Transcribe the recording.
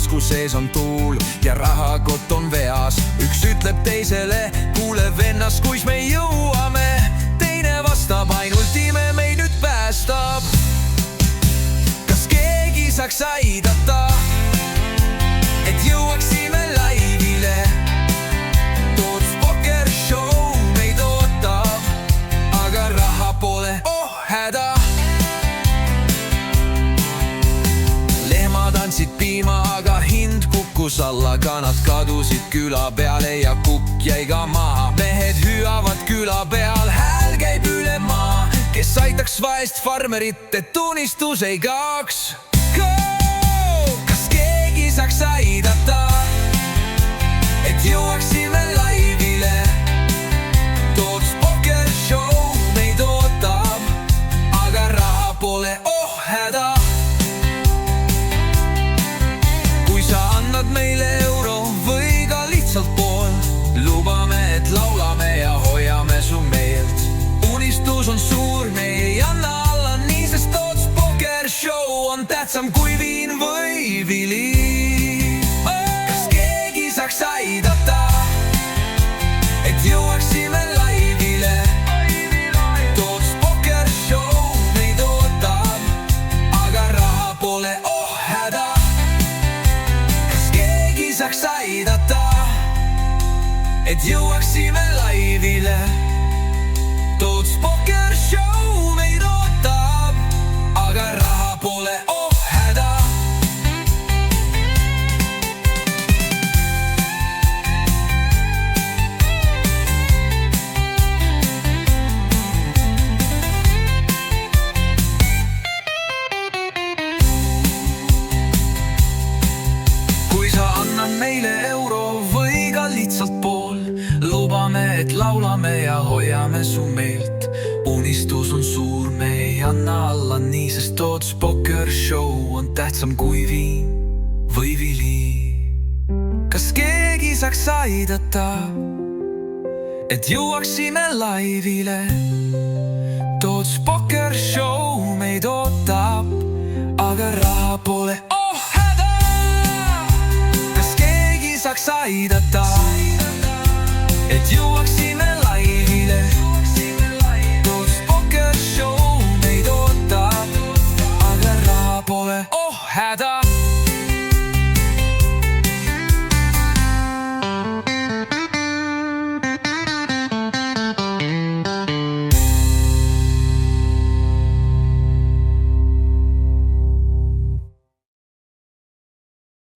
tasku sees on tuul ja rahakott on veas. Üks ütleb teisele, kuule vennas, kuis me jõuame. Teine vastab, ainult ime meid nüüd päästab. Kas keegi saaks aidata, et jõuaksime laivile? Toots Poker Show meid ootab, aga raha pole, oh häda. Lehmad andsid piima, aga hind kukkus alla. Kanad kadusid küla peale ja kukk jäi ka maha. Mehed hüüavad küla peal, hääl käib üle maa. Kes aitaks vaest farmerit, et unistus ei kaoks? Kas keegi saaks aidata, et jõuaksime laivile? Toots Poker Show meid ootab, aga raha pole, oh häda. Kui sa annad meile euro või ka lihtsalt pool, lubame, et laulame ja hoiame su meelt. Unistus on suur, me ei anna alla nii, sest Toots Poker Show on tähtsam kui viin või vili. Kas keegi saaks aidata, et jõuaksime laivile? Toots Poker Show meid ootab, aga raha pole, oh häda. Kas keegi saaks aidata, et jõuaksime laivile? Toots Poker Show meid ootab, aga raha pole, oh häda. Kui sa annad meile euro või ka lihtsalt pool, lubame, et laulame ja hoiame su meelt. Unistus on suur, me ei anna alla nii, sest Toots Poker Show on tähtsam kui viin või vili. Kas keegi saaks aidata, et jõuaksime laivile? Toots Poker Show meid ootab, aga raha pole, oh häda. Kas keegi saaks aidata, et jõuaksime